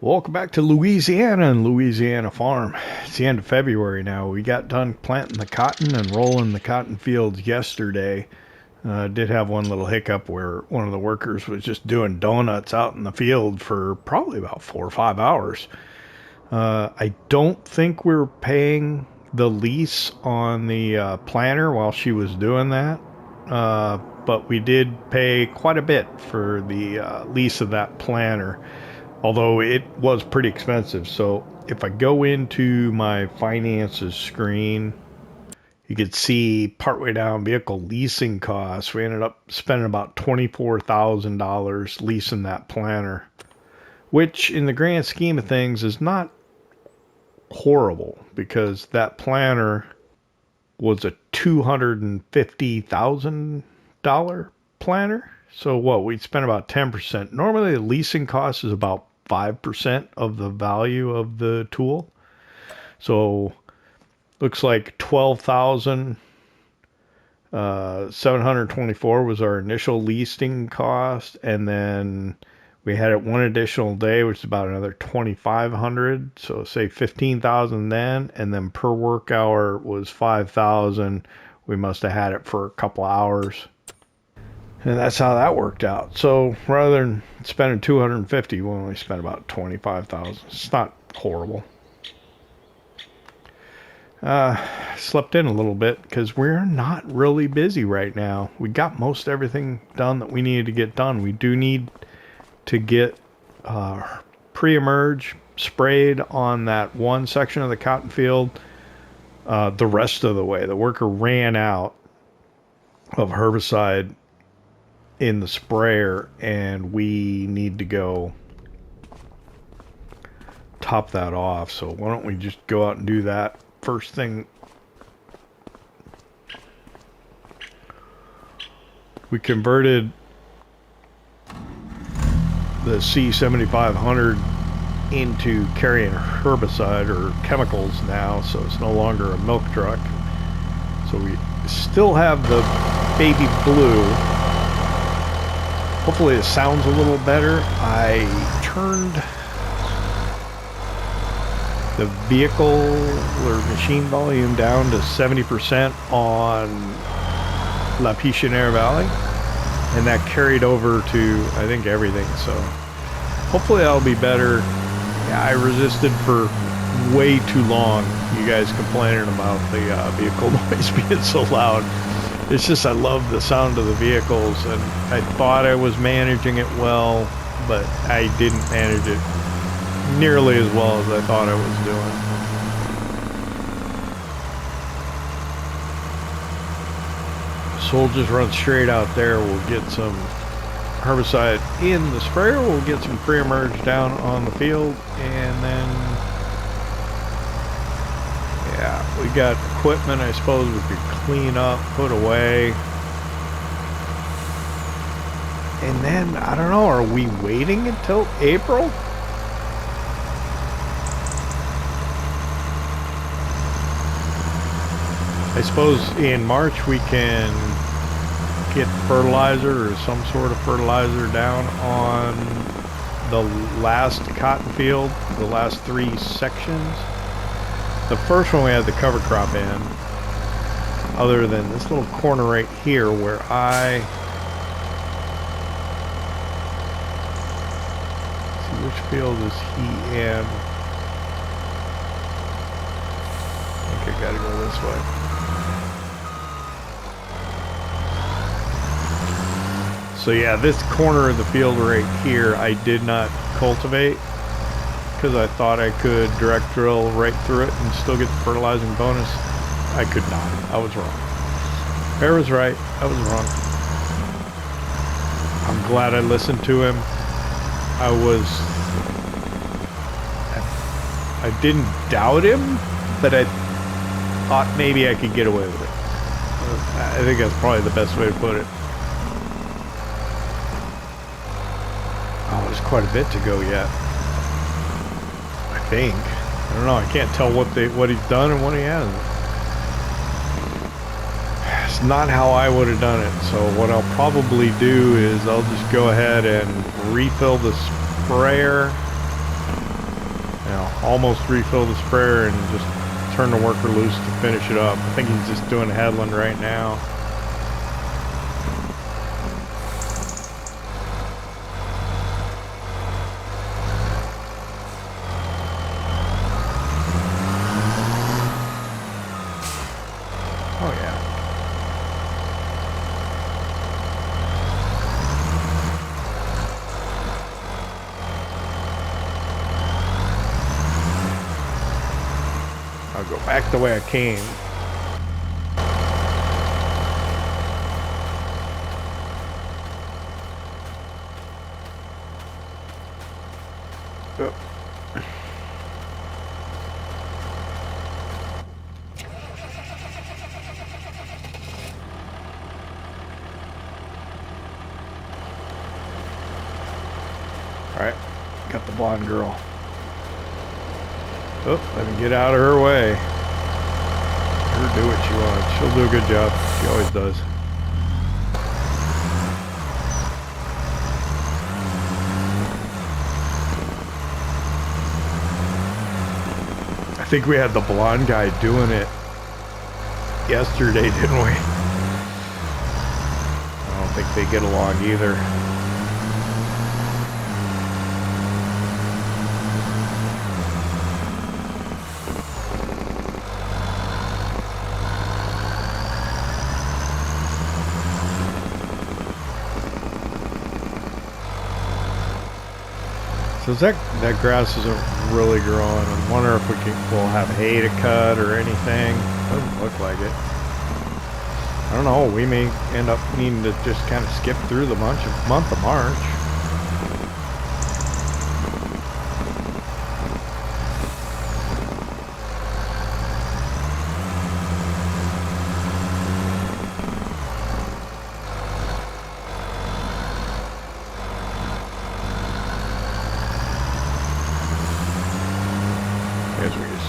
Welcome back to Louisiana and Louisiana Farm. It's the end of February now. We got done planting the cotton and rolling the cotton fields yesterday. Did have one little hiccup where one of the workers was just doing donuts out in the field for probably about 4 or 5 hours. I don't think we're paying the lease on the planter while she was doing that. But we did pay quite a bit for the lease of that planter. Although it was pretty expensive. So if I go into my finances screen, you could see partway down vehicle leasing costs. We ended up spending about $24,000 leasing that planter, which in the grand scheme of things is not horrible because that planter was a $250,000 planter. So what, we'd spent about 10%. Normally the leasing cost is about 5% of the value of the tool. So looks like $12,724 was our initial leasing cost, and then we had it one additional day, which is about another $2,500. So say $15,000 then, and then per work hour was $5,000. We must have had it for a couple hours. And that's how that worked out. So rather than spending $250, we only spent about $25,000. It's not horrible. Slept in a little bit because we're not really busy right now. We got most everything done that we needed to get done. We do need to get pre-emerge sprayed on that one section of the cotton field the rest of the way. The worker ran out of herbicide in the sprayer, and we need to go top that off. So why don't we just go out and do that first thing. We converted the C7500 into carrying herbicide or chemicals now, so it's no longer a milk truck. So we still have the baby blue. Hopefully it sounds a little better. I turned the vehicle or machine volume down to 70% on La Pichonnière Valley, and that carried over to, I think, everything. So hopefully that'll be better. Yeah, I resisted for way too long, you guys complaining about the vehicle noise being so loud. It's just I love the sound of the vehicles, and I thought I was managing it well, but I didn't manage it nearly as well as I thought I was doing. So we'll just run straight out there. We'll get some herbicide in the sprayer. We'll get some pre-emerge down on the field, and then yeah, we got equipment I suppose we could clean up, put away. And then, I don't know, are we waiting until April? I suppose in March we can get fertilizer or some sort of fertilizer down on the last cotton field, the last 3 sections. The first one we had the cover crop in, other than this little corner right here where let's see, which field is he in? I think I gotta go this way. So yeah, this corner of the field right here I did not cultivate because I thought I could direct drill right through it and still get the fertilizing bonus. I could not. I was wrong. Bear was right. I was wrong. I'm glad I listened to him. I didn't doubt him, but I thought maybe I could get away with it. I think that's probably the best way to put it. Oh, there's quite a bit to go yet. I think. I don't know. I can't tell what he's done and what he hasn't. It's not how I would have done it. So what I'll probably do is I'll just go ahead and refill the sprayer. You know, almost refill the sprayer and just turn the worker loose to finish it up. I think he's just doing headland right now. Back the way I came. Oh. All right, got the blonde girl. Oh, let me get out of her way. Let her do what she wants. She'll do a good job. She always does. I think we had the blonde guy doing it yesterday, didn't we? I don't think they get along either. So that grass isn't really growing. I wonder if we'll have hay to cut or anything. Doesn't look like it. I don't know. We may end up needing to just kind of skip through the month of March.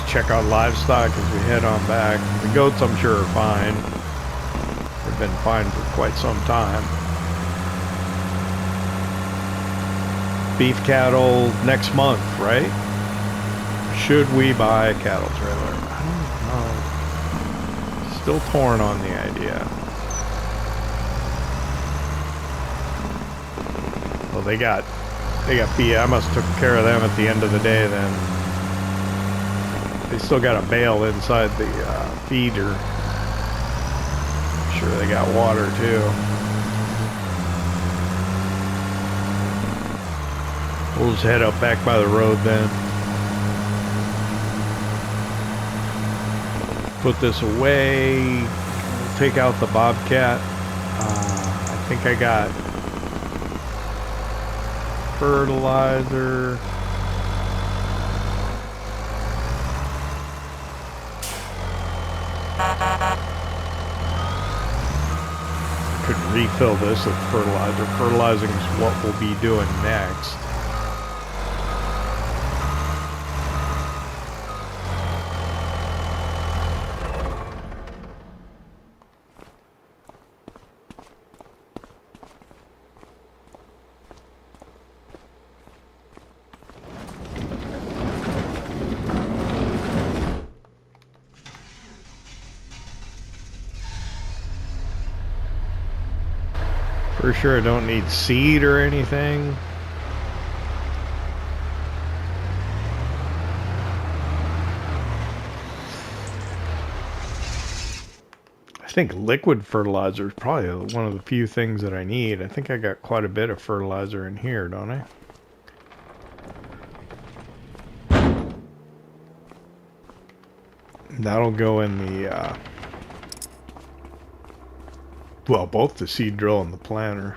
Check out livestock as we head on back. The goats, I'm sure, are fine. They've been fine for quite some time. Beef cattle next month, right? Should we buy a cattle trailer? I don't know. Still torn on the idea. Well, they got feed. I must have took care of them at the end of the day then. They still got a bale inside the feeder. I'm sure they got water too. We'll just head up back by the road then. Put this away. We'll take out the bobcat. I think I got fertilizer. Could refill this with fertilizer. Fertilizing is what we'll be doing next. For sure I don't need seed or anything. I think liquid fertilizer is probably one of the few things that I need. I think I got quite a bit of fertilizer in here, don't I? That'll go in the well, both the seed drill and the planter.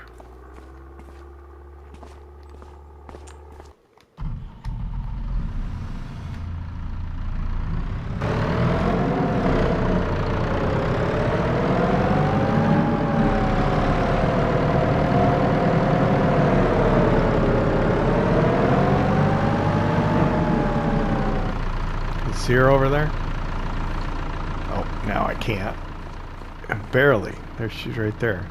See her over there? Oh, now I can't. Barely. There, she's right there.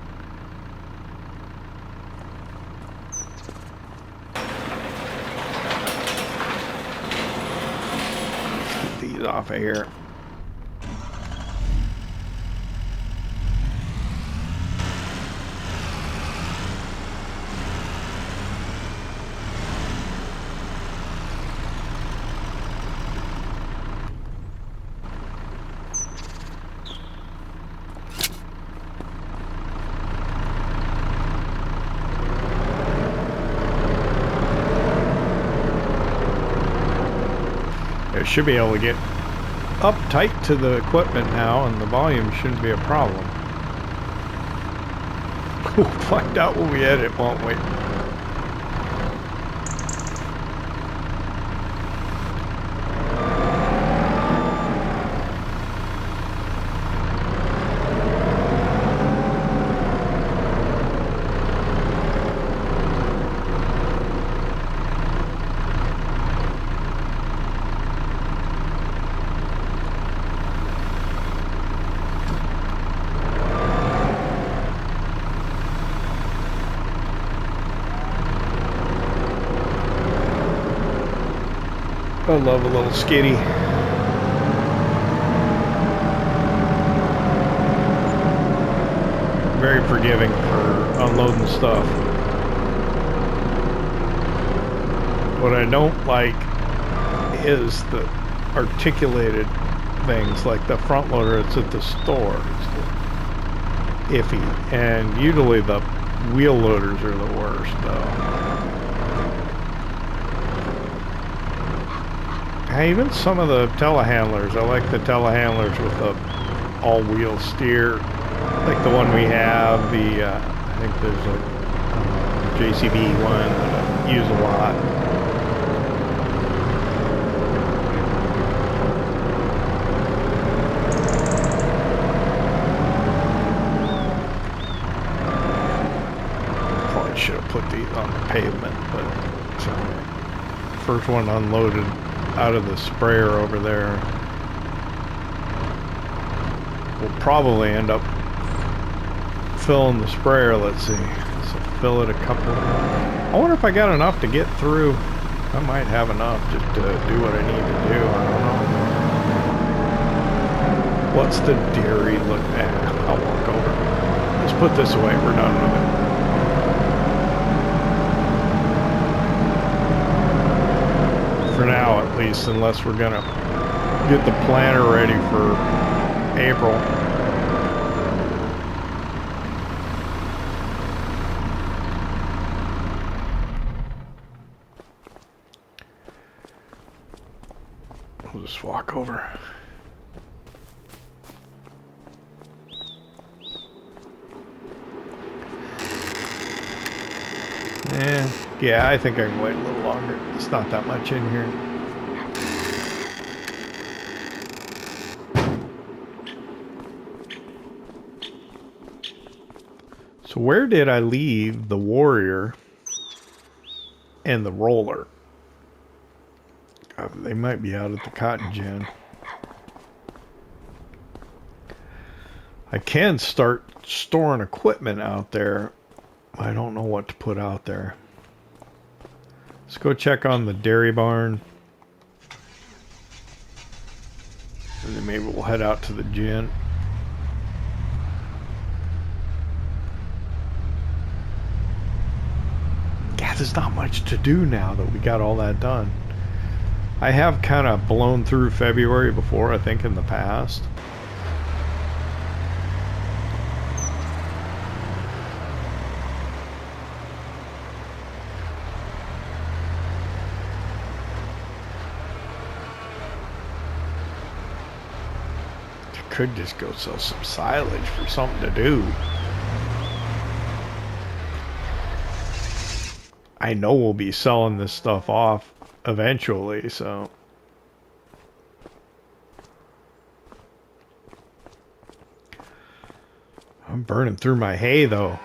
Let's get these off of here. Should be able to get up tight to the equipment now, and the volume shouldn't be a problem. We'll find out when we edit, won't we? I love a little skiddy. Very forgiving for unloading stuff. What I don't like is the articulated things like the front loader that's at the store. It's iffy. And usually the wheel loaders are the worst though. Even some of the telehandlers, I like the telehandlers with the all-wheel steer, like the one we have. The I think there's a JCB one that I use a lot. Probably should have put these on the pavement, but so, first one unloaded out of the sprayer over there. We'll probably end up filling the sprayer. Let's see. So fill it a couple. I wonder if I got enough to get through. I might have enough just to do what I need to do. I don't know. What's the dairy look at? I'll walk over. Let's put this away. We're done with it. For now, at least, unless we're gonna get the planter ready for April. We'll just walk over. Yeah, I think I can wait a little longer. It's not that much in here. So where did I leave the Warrior and the Roller? They might be out at the cotton gin. I can start storing equipment out there. I don't know what to put out there. Let's go check on the dairy barn. And then maybe we'll head out to the gin. Yeah, there's not much to do now that we got all that done. I have kind of blown through February before, I think, in the past. Could just go sell some silage for something to do. I know we'll be selling this stuff off eventually, so I'm burning through my hay though.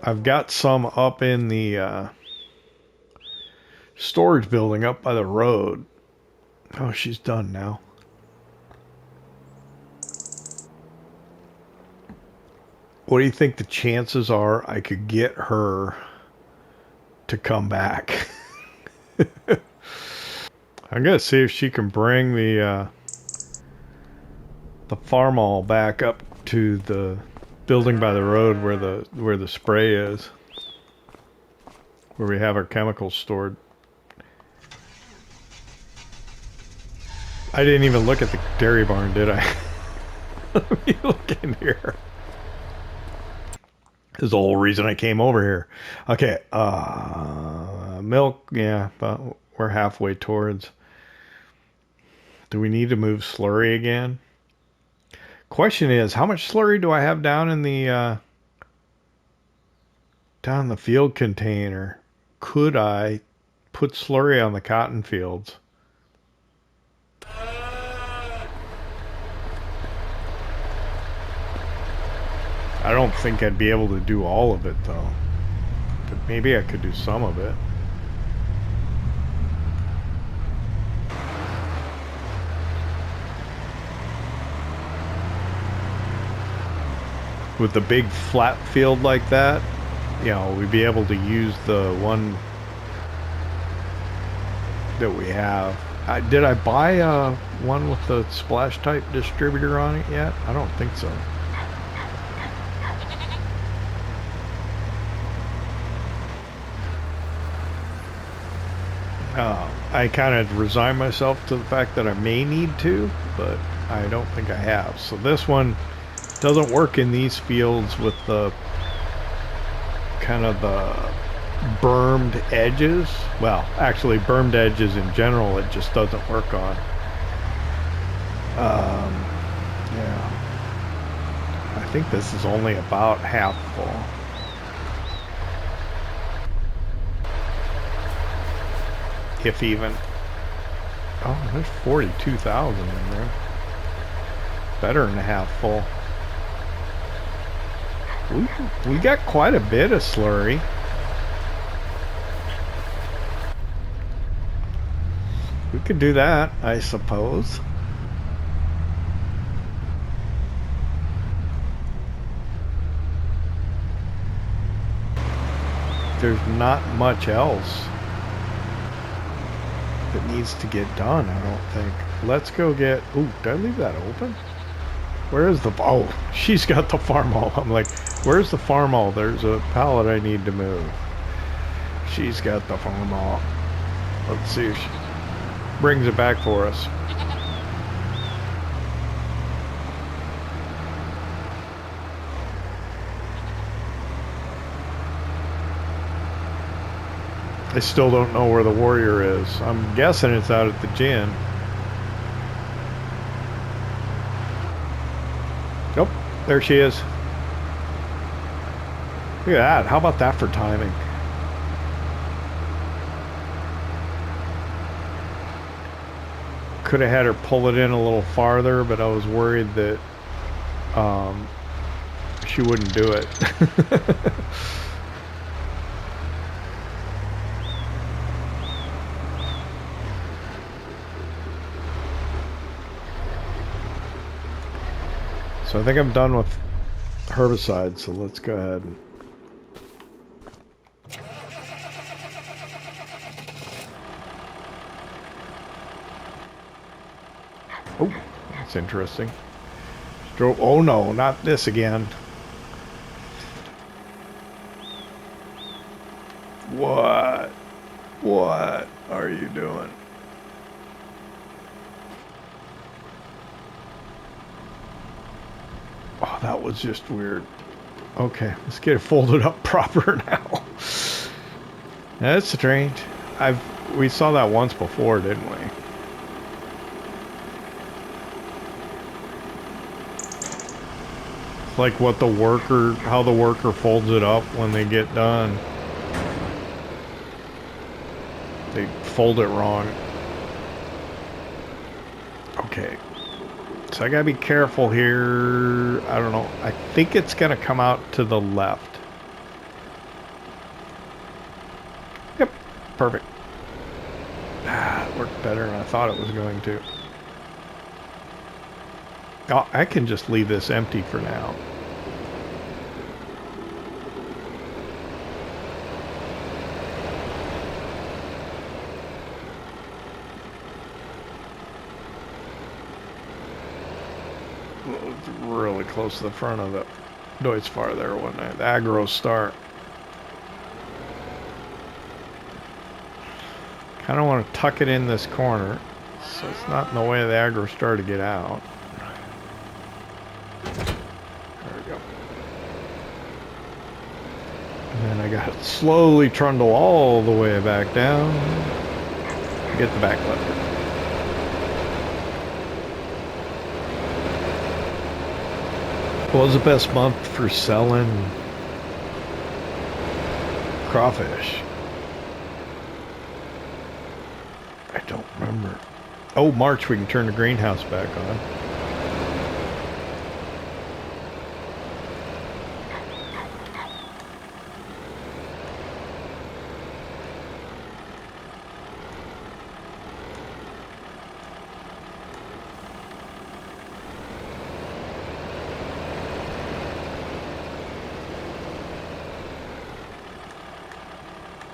I've got some up in the storage building up by the road. Oh, she's done now. What do you think the chances are I could get her to come back? I'm gonna see if she can bring the Farmall back up to the building by the road where the spray is, where we have our chemicals stored. I didn't even look at the dairy barn, did I? Let me look in here. This is the whole reason I came over here. Okay, milk, yeah, but we're halfway towards. Do we need to move slurry again? Question is, how much slurry do I have down in the field container? Could I put slurry on the cotton fields? I don't think I'd be able to do all of it, though. But maybe I could do some of it. With the big flat field like that, you know, we'd be able to use the one that we have. Did I buy one with the splash type distributor on it yet? I don't think so. I kind of resign myself to the fact that I may need to, but I don't think I have. So this one doesn't work in these fields with the kind of the bermed edges. Well, actually bermed edges in general it just doesn't work on. Yeah. I think this is only about half full. If even. Oh, there's 42,000 in there. Better than a half full. We got quite a bit of slurry. We could do that, I suppose. There's not much else that needs to get done, I don't think. Let's go get... Ooh, did I leave that open? Where is the... Oh, she's got the Farmall. I'm like, where's the Farmall? There's a pallet I need to move. She's got the Farmall. Let's see if she brings it back for us. I still don't know where the warrior is. I'm guessing it's out at the gin. Nope, there she is. Look at that. How about that for timing? Could have had her pull it in a little farther, but I was worried that she wouldn't do it. So I think I'm done with herbicides, so let's go ahead. Oh, that's interesting. Oh no, not this again. What? What are you doing? Oh, that was just weird. Okay, let's get it folded up proper now. That's strange. We saw that once before, didn't we? It's like how the worker folds it up when they get done. They fold it wrong. Okay. So I gotta be careful here. I don't know. I think it's gonna come out to the left. Yep. Perfect. It worked better than I thought it was going to. Oh, I can just leave this empty for now. it's really close to the front of the Deutz-Fahr there, wasn't I? The aggro start. Kind of want to tuck it in this corner so it's not in the way of the aggro star to get out. There we go. And then I got to slowly trundle all the way back down to get the back lever. What was the best month for selling crawfish? I don't remember. Oh, March, we can turn the greenhouse back on.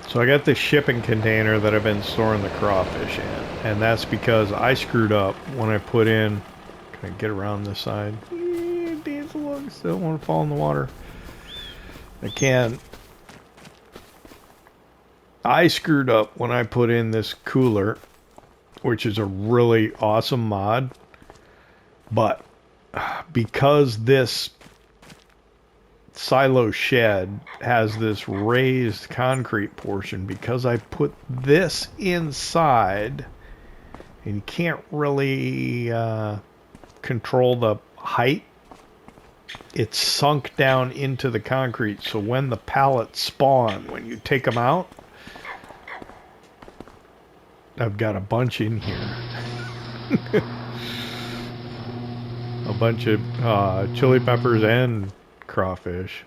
So I got this shipping container that I've been storing the crawfish in, and that's because I screwed up when I put in. Can I get around this side? Dance along, still want to fall in the water. I can. I screwed up when I put in this cooler, which is a really awesome mod, but because this silo shed has this raised concrete portion, because I put this inside and you can't really control the height, it's sunk down into the concrete, so when the pallets spawn, when you take them out, I've got a bunch in here. A bunch of chili peppers and crawfish.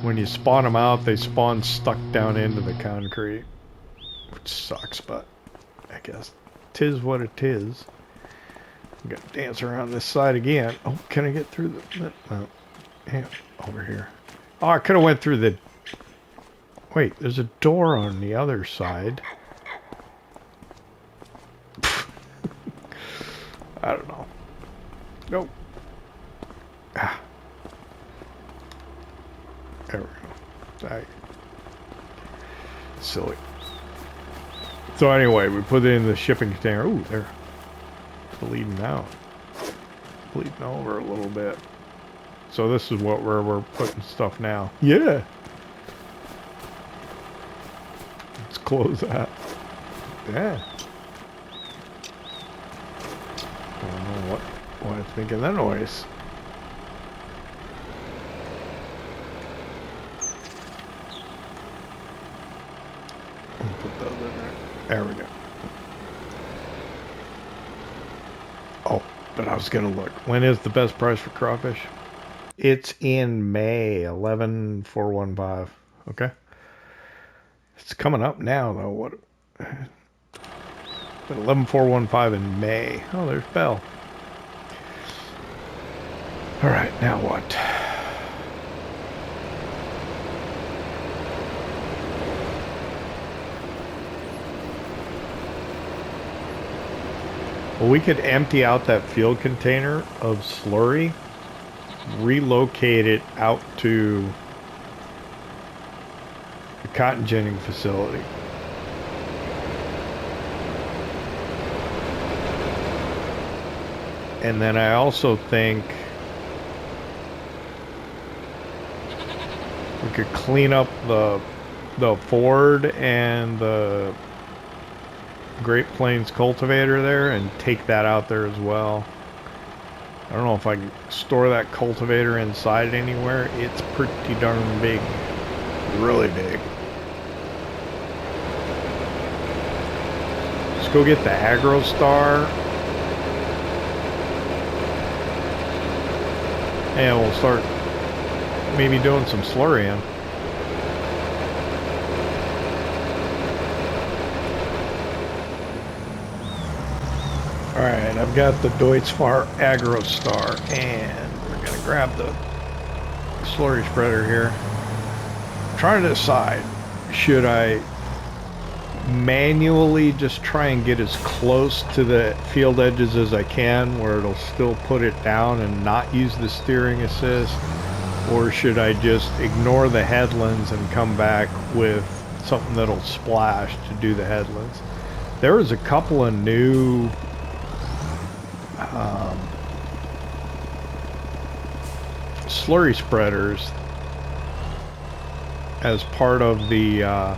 When you spawn them out, they spawn stuck down into the concrete, which sucks, but I guess 'tis what it is. I'm gonna dance around this side again. Oh, can I get through the... Oh, yeah, over here. Oh, I could have went through the... Wait, there's a door on the other side. I don't know. Nope. Ah. There we go. Right. Silly. So anyway, we put it in the shipping container. Ooh, they're bleeding out. Bleeding over a little bit. So this is where we're putting stuff now. Yeah. Let's close that. Yeah. I don't know what I think of that noise. I'll put those in there. There we go. Oh, but I was gonna look. When is the best price for crawfish? It's in May, 11,415. Okay. It's coming up now though. What? 11,415 in May. Oh, there's Bell. All right, now what? Well, we could empty out that field container of slurry, relocate it out to the cotton ginning facility. And then I also think we could clean up the Ford and the Great Plains cultivator there and take that out there as well. I don't know if I can store that cultivator inside anywhere. It's pretty darn big. Really big. Let's go get the Aggro Star. And we'll start maybe doing some slurrying. Alright, I've got the Deutz-Fahr Aggro Star, and we're going to grab the slurry spreader here. I'm trying to decide, should I manually just try and get as close to the field edges as I can where it'll still put it down and not use the steering assist? Or should I just ignore the headlands and come back with something that'll splash to do the headlands? There was a couple of new slurry spreaders as part of the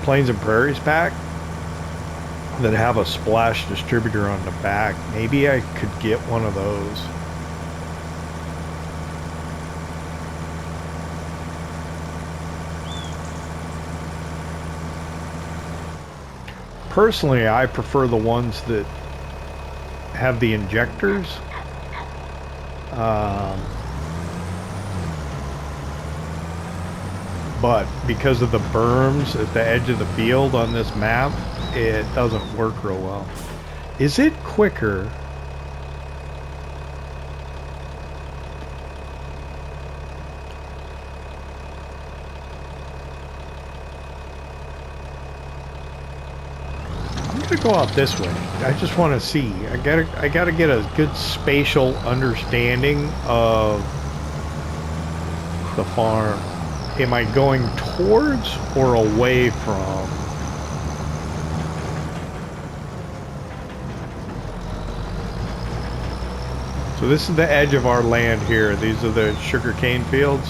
Plains and Prairies pack that have a splash distributor on the back. Maybe I could get one of those. Personally, I prefer the ones that have the injectors. But because of the berms at the edge of the field on this map, it doesn't work real well. Is it quicker? I'm gonna go out this way. I just want to see. I gotta get a good spatial understanding of the farm. Am I going towards or away from? So this is the edge of our land here. These are the sugarcane fields.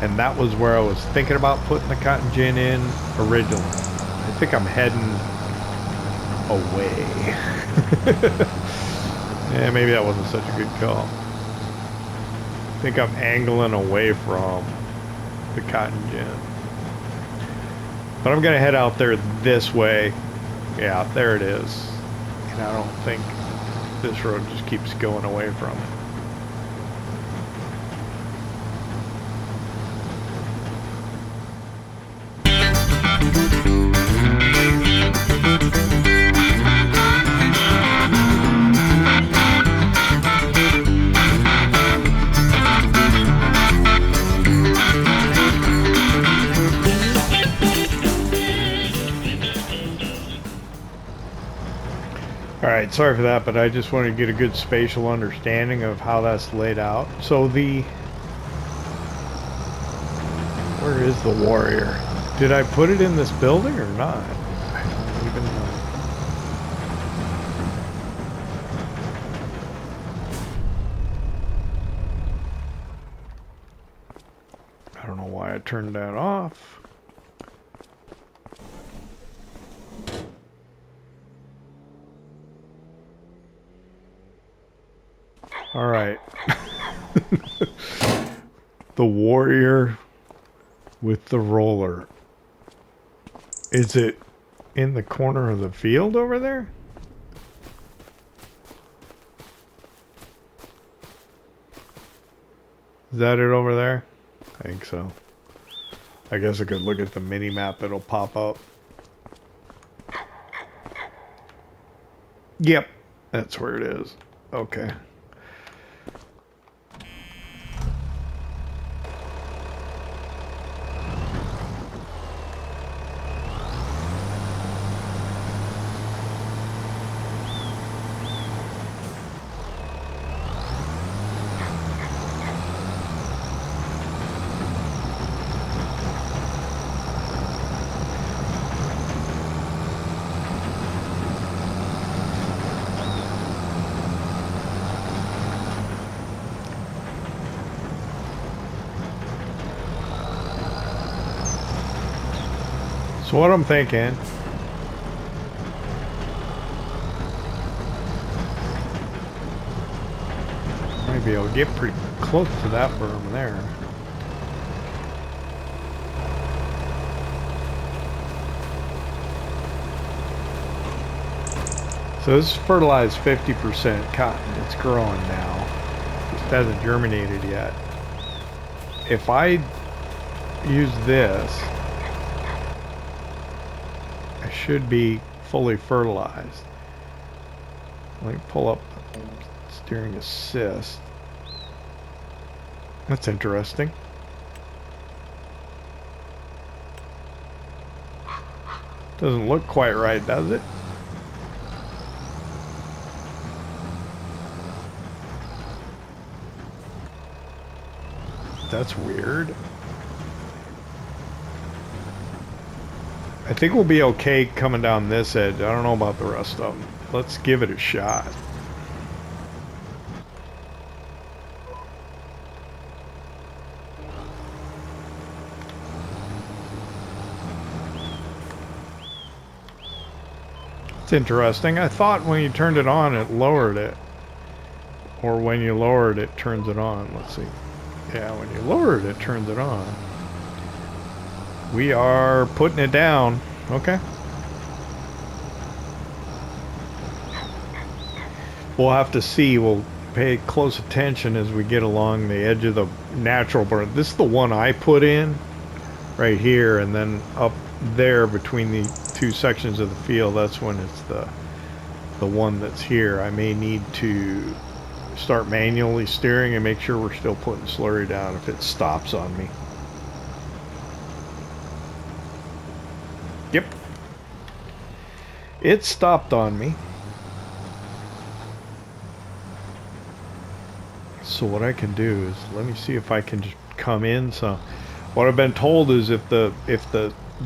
And that was where I was thinking about putting the cotton gin in originally. I think I'm heading away. Yeah, maybe that wasn't such a good call. I think I'm angling away from the cotton gin. But I'm gonna head out there this way. Yeah, there it is. And I don't think this road just keeps going away from it. Alright, sorry for that, but I just wanted to get a good spatial understanding of how that's laid out. So where is the warrior? Did I put it in this building or not? I don't even know. I don't know why I turned that off. All right. The warrior with the roller. Is it in the corner of the field over there? Is that it over there? I think so. I guess I could look at the mini map. It'll pop up. Yep. That's where it is. Okay. So what I'm thinking, maybe I'll get pretty close to that berm there. So this is fertilized 50% cotton. It's growing now. Just hasn't germinated yet. If I use this, I should be fully fertilized. Let me pull up steering assist. That's interesting. Doesn't look quite right, does it? That's weird. I think we'll be okay coming down this edge. I don't know about the rest of them. Let's give it a shot. It's interesting. I thought when you turned it on, it lowered it. Or when you lower it, it turns it on. Let's see. Yeah, when you lower it, it turns it on. We are putting it down. Okay. We'll have to see. We'll pay close attention as we get along the edge of the natural burn. This is the one I put in right here, and then up there between the two sections of the field, that's when it's the one that's here. I may need to start manually steering and make sure we're still putting slurry down if it stops on me. Yep. It stopped on me. So what I can do is, let me see if I can just come in. So what I've been told is if the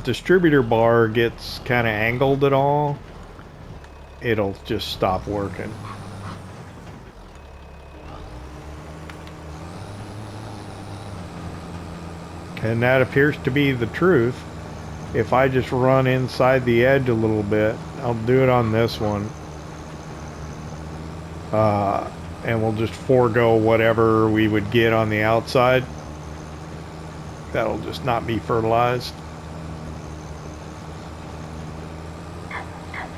distributor bar gets kind of angled at all, it'll just stop working. And that appears to be the truth. If I just run inside the edge a little bit, I'll do it on this one. And we'll just forego whatever we would get on the outside. That'll just not be fertilized.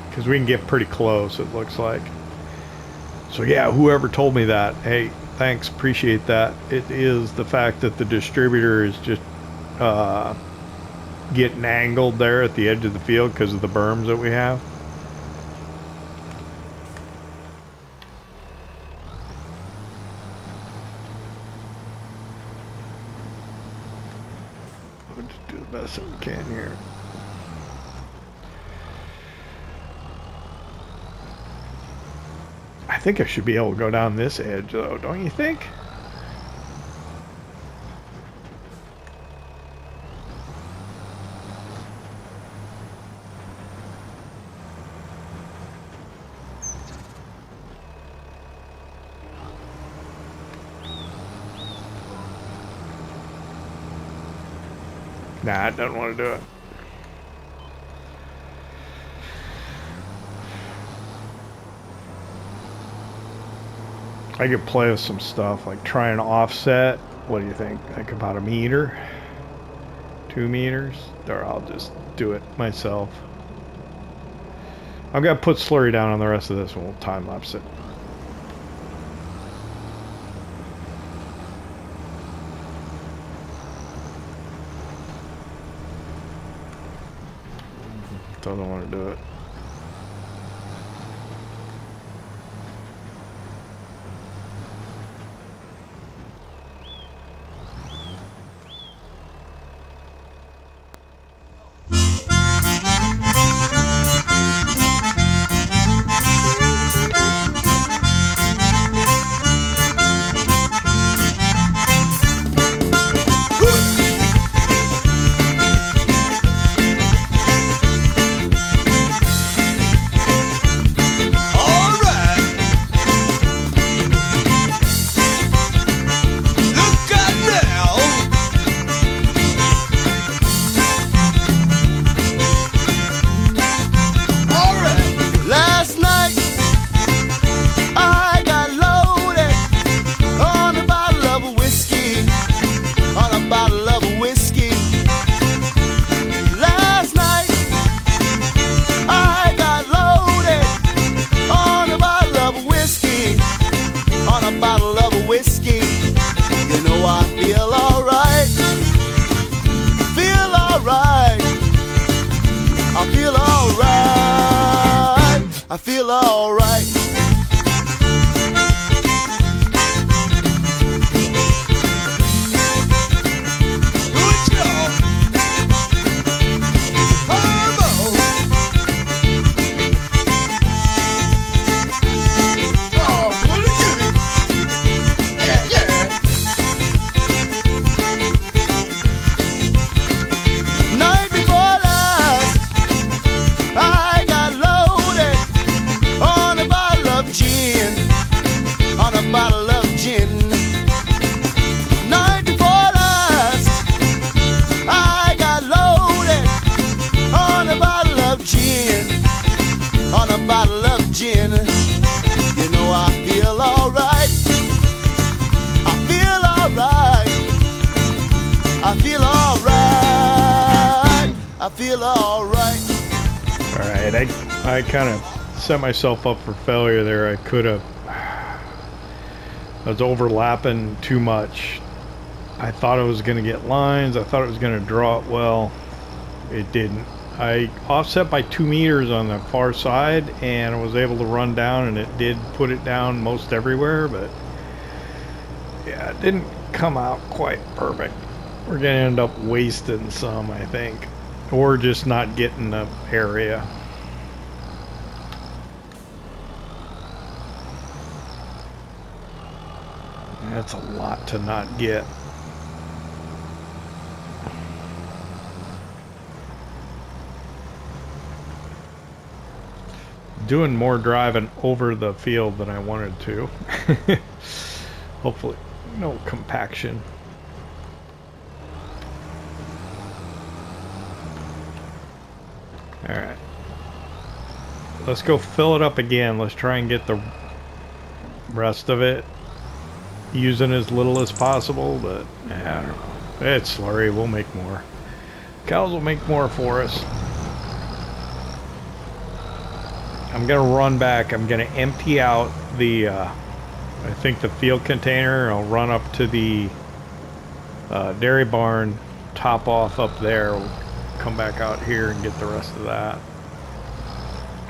Because we can get pretty close, it looks like. So yeah, whoever told me that, hey, thanks, appreciate that. It is the fact that the distributor is just getting angled there at the edge of the field because of the berms that we have. We'll just do the best that we can here. I think I should be able to go down this edge though, don't you think? Nah, it doesn't want to do it. I could play with some stuff, like try and offset. What do you think? Like about 1 meter? 2 meters? Or I'll just do it myself. I'm going to put slurry down on the rest of this one. We'll time lapse it. Doesn't want to do it. I feel alright. Good job. Farmall. gin. You know I feel alright. I feel alright. I feel alright. I feel alright. Alright, I kind of set myself up for failure there. I could have... I was overlapping too much. I thought I was going to get lines. I thought it was going to draw it well. It didn't. I offset by 2 meters on the far side, and I was able to run down, and it did put it down most everywhere, but yeah, it didn't come out quite perfect. We're going to end up wasting some, I think, or just not getting the area. That's a lot to not get. Doing more driving over the field than I wanted to. Hopefully no compaction. Alright, let's go fill it up again. Let's try and get the rest of it using as little as possible, but I don't know. It's slurry, we'll make more. Cows will make more for us. I'm gonna run back. I'm gonna empty out the I think the field container. I'll run up to the dairy barn, top off up there. We'll come back out here and get the rest of that.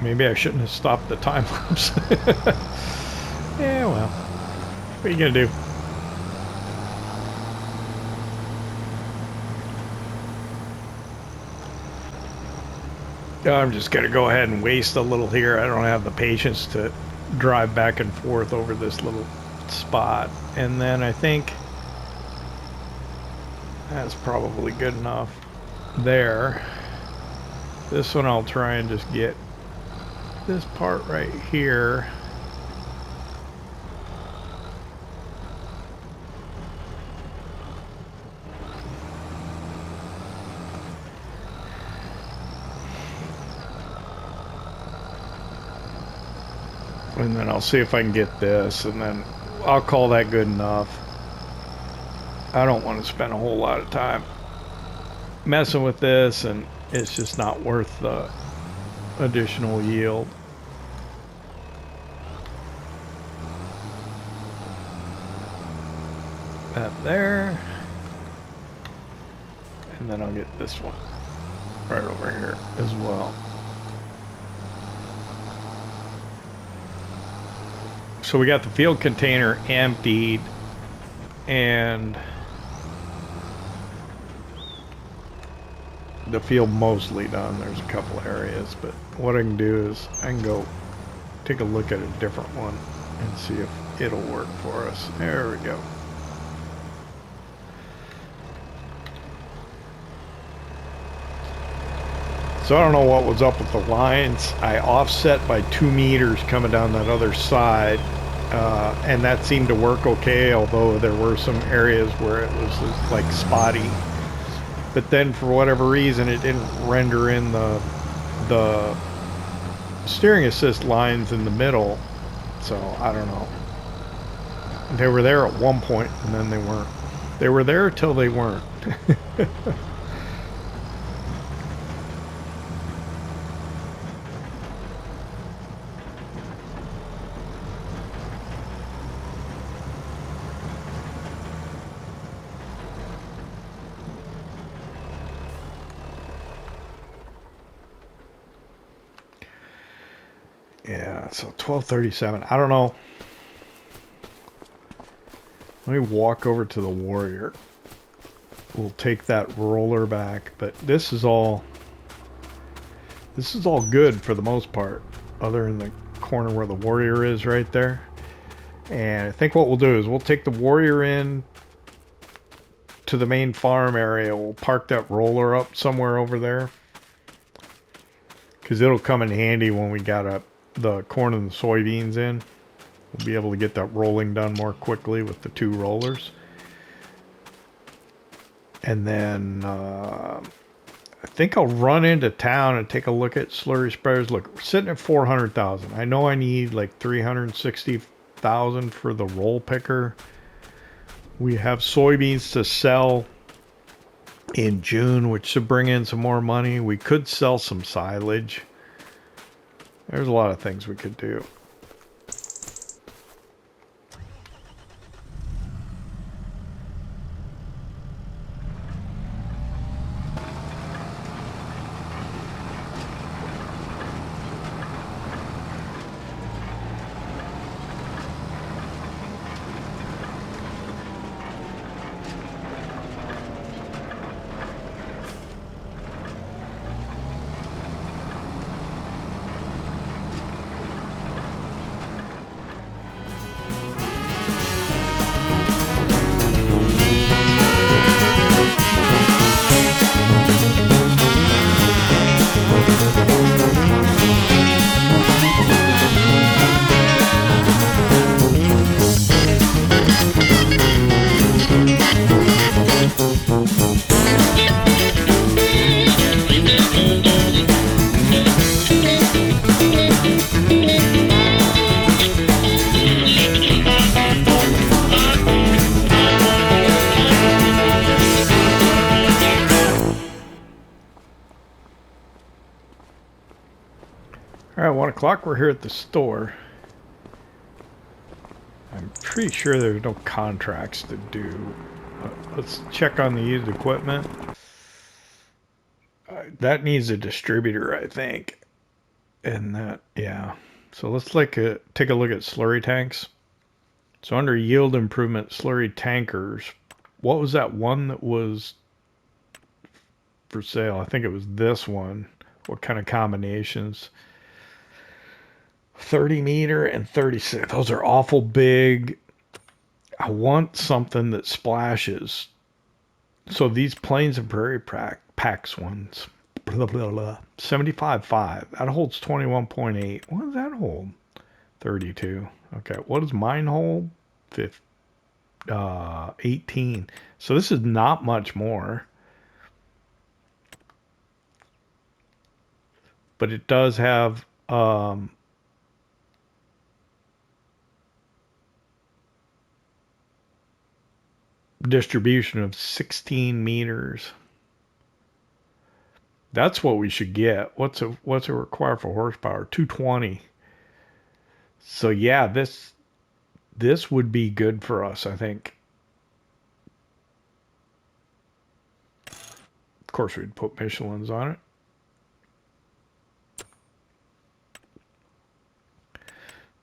Maybe I shouldn't have stopped the time lapse. Yeah, well, what are you gonna do? I'm just gonna go ahead and waste a little here. I don't have the patience to drive back and forth over this little spot. And then I think that's probably good enough there. This one I'll try and just get this part right here. And then I'll see if I can get this, and then I'll call that good enough. I don't want to spend a whole lot of time messing with this, and it's just not worth the additional yield. That there. And then I'll get this one right over here as well. So we got the field container emptied, and the field mostly done. There's a couple areas, but what I can do is I can go take a look at a different one and see if it'll work for us. There we go. So I don't know what was up with the lines. I offset by 2 meters coming down that other side, and that seemed to work okay, although there were some areas where it was like spotty. But then for whatever reason it didn't render in the steering assist lines in the middle, so I don't know. They were there at one point and then they weren't. They were there till they weren't. Yeah, so 1237. I don't know. Let me walk over to the Warrior. We'll take that roller back, but this is all good for the most part, other than the corner where the Warrior is right there. And I think what we'll do is we'll take the Warrior in to the main farm area. We'll park that roller up somewhere over there, because it'll come in handy when we got the corn and the soybeans in. We'll be able to get that rolling done more quickly with the 2 rollers. And then I think I'll run into town and take a look at slurry spreaders. Look, we're sitting at 400,000. I know I need like 360,000 for the roll picker. We have soybeans to sell in June, which should bring in some more money. We could sell some silage. There's a lot of things we could do. Alright, 1 o'clock, we're here at the store. I'm pretty sure there's no contracts to do. Let's check on the used equipment. That needs a distributor, I think. And that, yeah. So let's take a look at slurry tanks. So under yield improvement, slurry tankers, what was that one that was for sale? I think it was this one. What kind of combinations? 30 meter and 36. Those are awful big. I want something that splashes. So these Plains and Prairie Packs ones. 75.5. That holds 21.8. What does that hold? 32. Okay. What does mine hold? 18. So this is not much more. But it does have distribution of 16 meters. That's what we should get. What's it require for horsepower? 220. So yeah, this would be good for us, I think. Of course, we'd put Michelin's on it.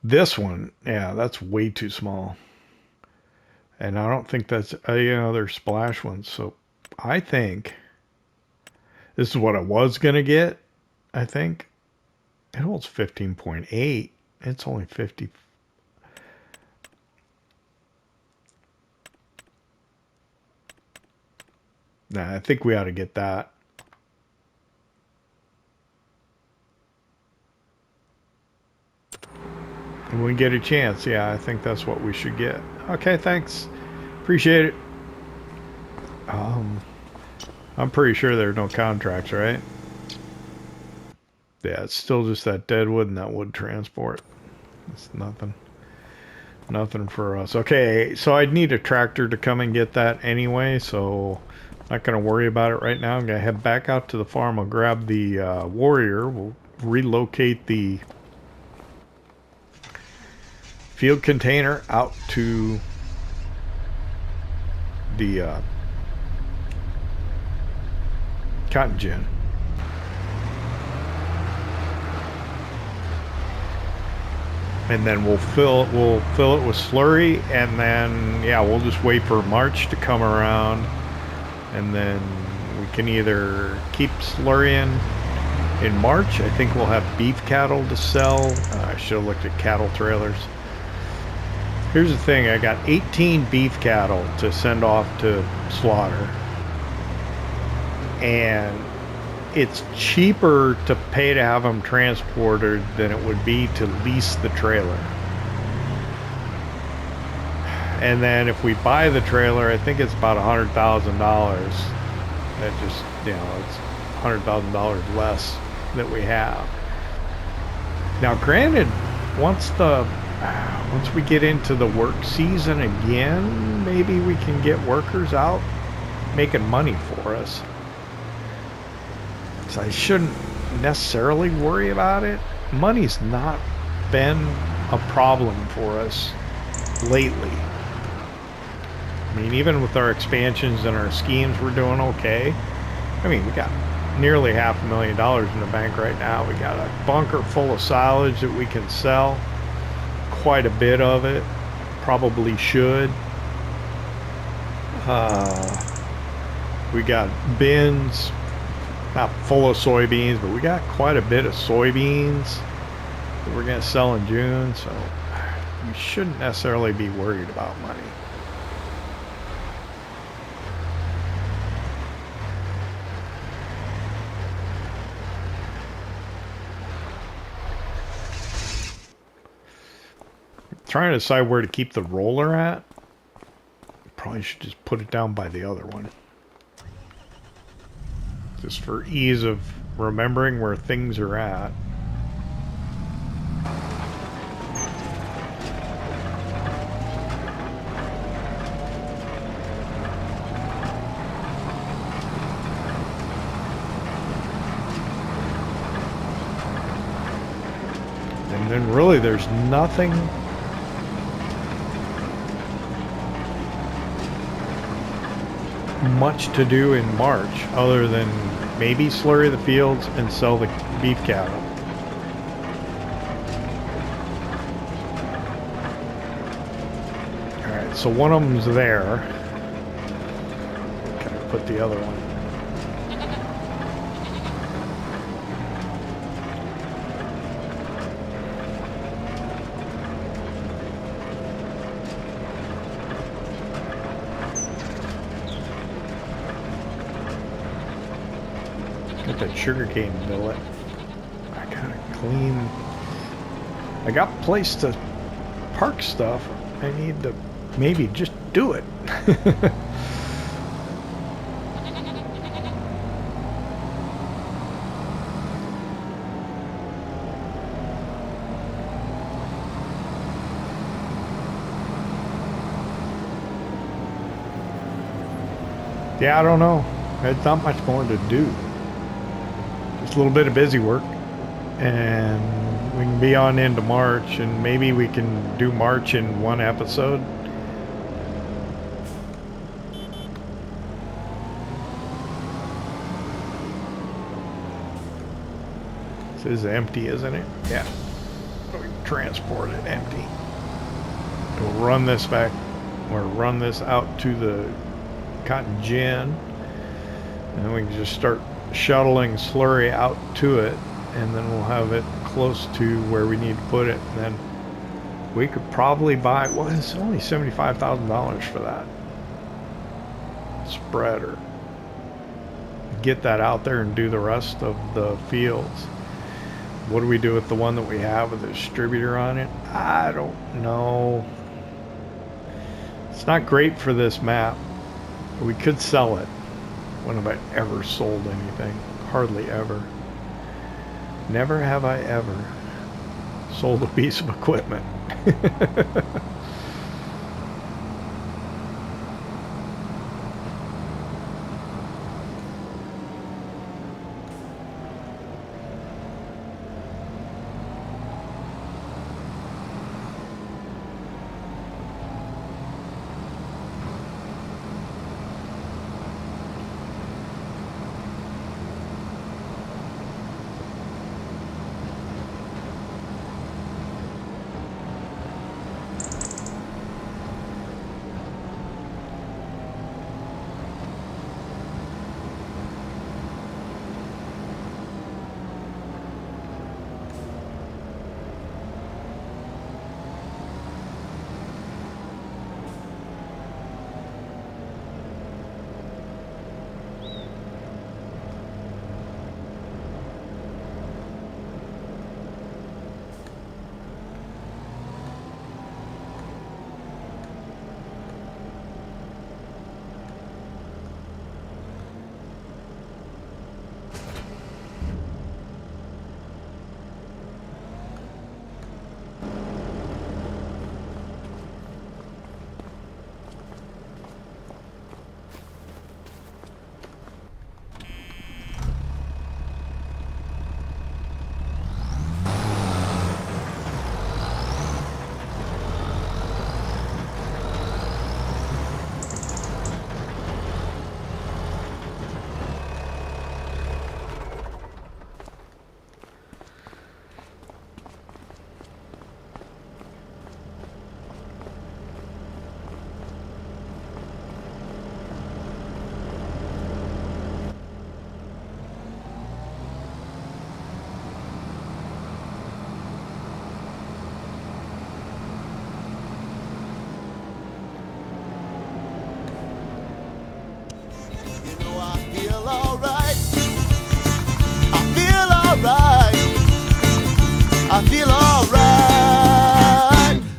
This one, yeah, that's way too small. And I don't think that's any other splash ones. So I think this is what I was going to get, I think. It holds 15.8. It's only 50. Nah, I think we ought to get that. When we get a chance, yeah, I think that's what we should get. Okay, thanks. Appreciate it. I'm pretty sure there are no contracts, right? Yeah, it's still just that dead wood and that wood transport. It's nothing. Nothing for us. Okay, so I'd need a tractor to come and get that anyway, so I'm not going to worry about it right now. I'm going to head back out to the farm. I'll grab the Warrior. We'll relocate the field container out to the cotton gin. And then we'll fill it with slurry, and then yeah, we'll just wait for March to come around, and then we can either keep slurrying in March. I think we'll have beef cattle to sell. I should have looked at cattle trailers. Here's the thing, I got 18 beef cattle to send off to slaughter. And it's cheaper to pay to have them transported than it would be to lease the trailer. And then if we buy the trailer, I think it's about $100,000. That just, you know, $100,000 less that we have. Now, granted, once we get into the work season again, maybe we can get workers out making money for us. So I shouldn't necessarily worry about it. Money's not been a problem for us lately. I mean, even with our expansions and our schemes, we're doing okay. I mean, we got nearly $500,000 in the bank right now. We got a bunker full of silage that we can sell. Quite a bit of it. Probably should. We got bins, not full of soybeans, but we got quite a bit of soybeans that we're going to sell in June, so we shouldn't necessarily be worried about money. Trying to decide where to keep the roller at. Probably should just put it down by the other one. Just for ease of remembering where things are at. And then really there's nothing much to do in March other than maybe slurry the fields and sell the beef cattle. Alright, so one of them's there. Can I put the other one? That sugarcane billet. I gotta clean. I got a place to park stuff. I need to maybe just do it. Yeah, I don't know. There's not much more to do. Just a little bit of busy work, and we can be on into March, and maybe we can do March in one episode. This is empty, isn't it? Yeah. We can transport it empty. We'll run this back, or run this out to the cotton gin, and then we can just start shuttling slurry out to it, and then we'll have it close to where we need to put it. And then we could probably buy, well, it's only $75,000 for that spreader. Get that out there and do the rest of the fields. What do we do with the one that we have with the distributor on it? I don't know. It's not great for this map. We could sell it. When have I ever sold anything? Hardly ever. Never have I ever sold a piece of equipment.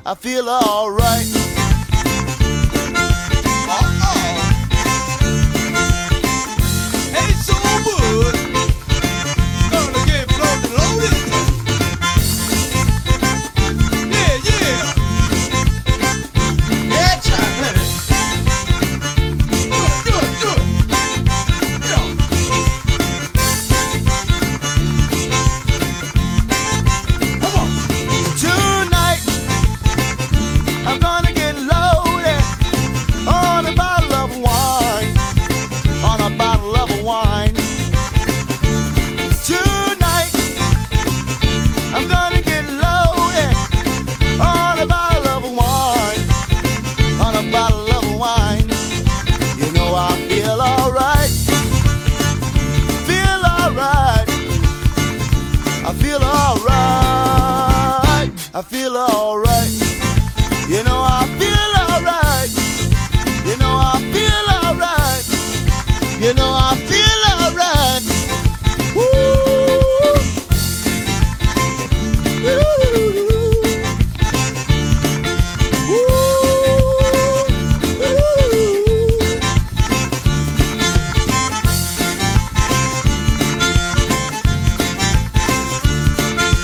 I feel alright. Hey, so wood, gonna get floated loaded. Yeah, yeah. Yeah, try honey. Good. Yeah. Come on. Tonight, I'm gonna get loaded on a bottle of wine. On a bottle of wine. Tonight, I'm gonna get loaded on a bottle of wine. On a bottle of wine. You know I feel alright. Feel alright. I feel alright. I feel alright. You know I feel alright. You know I feel alright. You know I feel alright. Woo! Woo!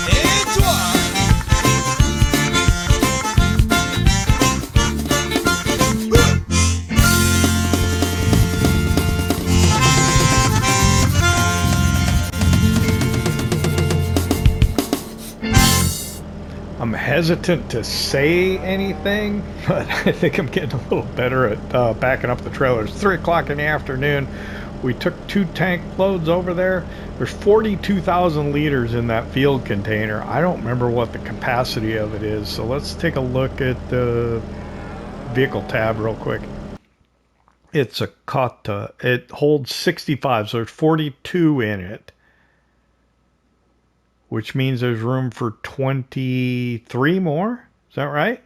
Et toi. I'm hesitant to say anything, but I think I'm getting a little better at backing up the trailers. 3 o'clock in the afternoon. We took 2 tank loads over there. There's 42,000 liters in that field container. I don't remember what the capacity of it is, so let's take a look at the vehicle tab real quick. It's a Kata. It holds 65, so there's 42 in it, which means there's room for 23 more. Is that right?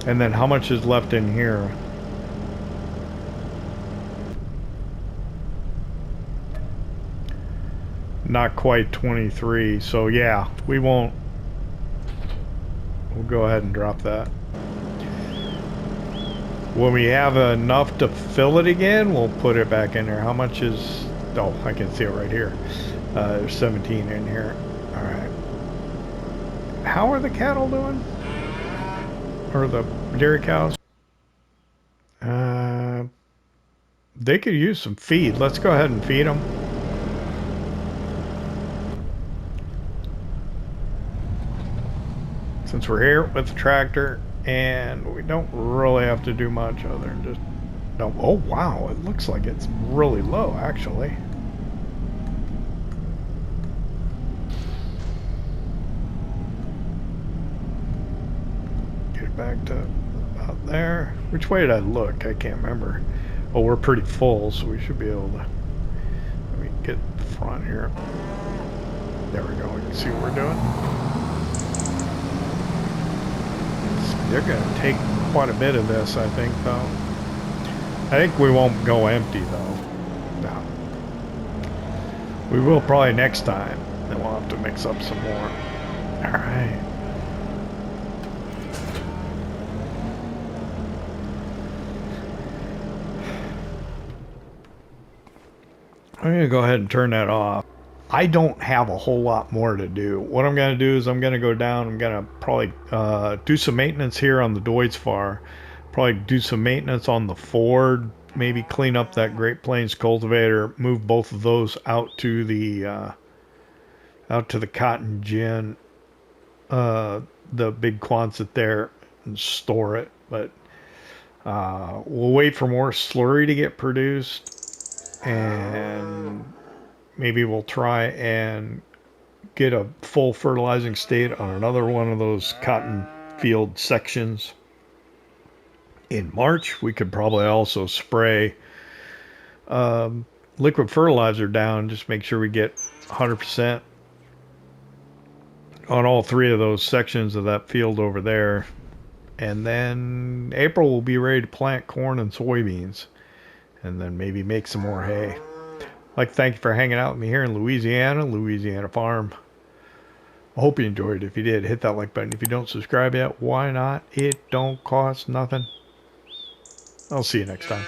And then how much is left in here? Not quite 23. So yeah, we'll go ahead and drop that. When we have enough to fill it again, we'll put it back in there. How much is... Oh, I can see it right here. There's 17 in here. All right. How are the cattle doing? Or the dairy cows? They could use some feed. Let's go ahead and feed them. Since we're here with the tractor, and we don't really have to do much other than just... No, oh wow, it looks like it's really low actually. Get it back to about there. Which way did I look? I can't remember. Oh, we're pretty full, so we should be able to... Let me get the front here. There we go, we can see what we're doing. They're going to take quite a bit of this, I think, though. I think we won't go empty, though. No. We will probably next time. Then we'll have to mix up some more. Alright. I'm going to go ahead and turn that off. I don't have a whole lot more to do. What I'm going to do is I'm going to go down. I'm going to probably do some maintenance here on the Deutz-Fahr. Probably do some maintenance on the Ford. Maybe clean up that Great Plains cultivator. Move both of those out to the cotton gin, the big Quonset there, and store it. But we'll wait for more slurry to get produced, and maybe we'll try and get a full fertilizing state on another one of those cotton field sections. In March, we could probably also spray liquid fertilizer down. Just make sure we get 100% on all 3 of those sections of that field over there. And then April we'll be ready to plant corn and soybeans. And then maybe make some more hay. I'd like to thank you for hanging out with me here in Louisiana Farm. I hope you enjoyed. If you did, hit that like button. If you don't subscribe yet, why not? It don't cost nothing. I'll see you next time.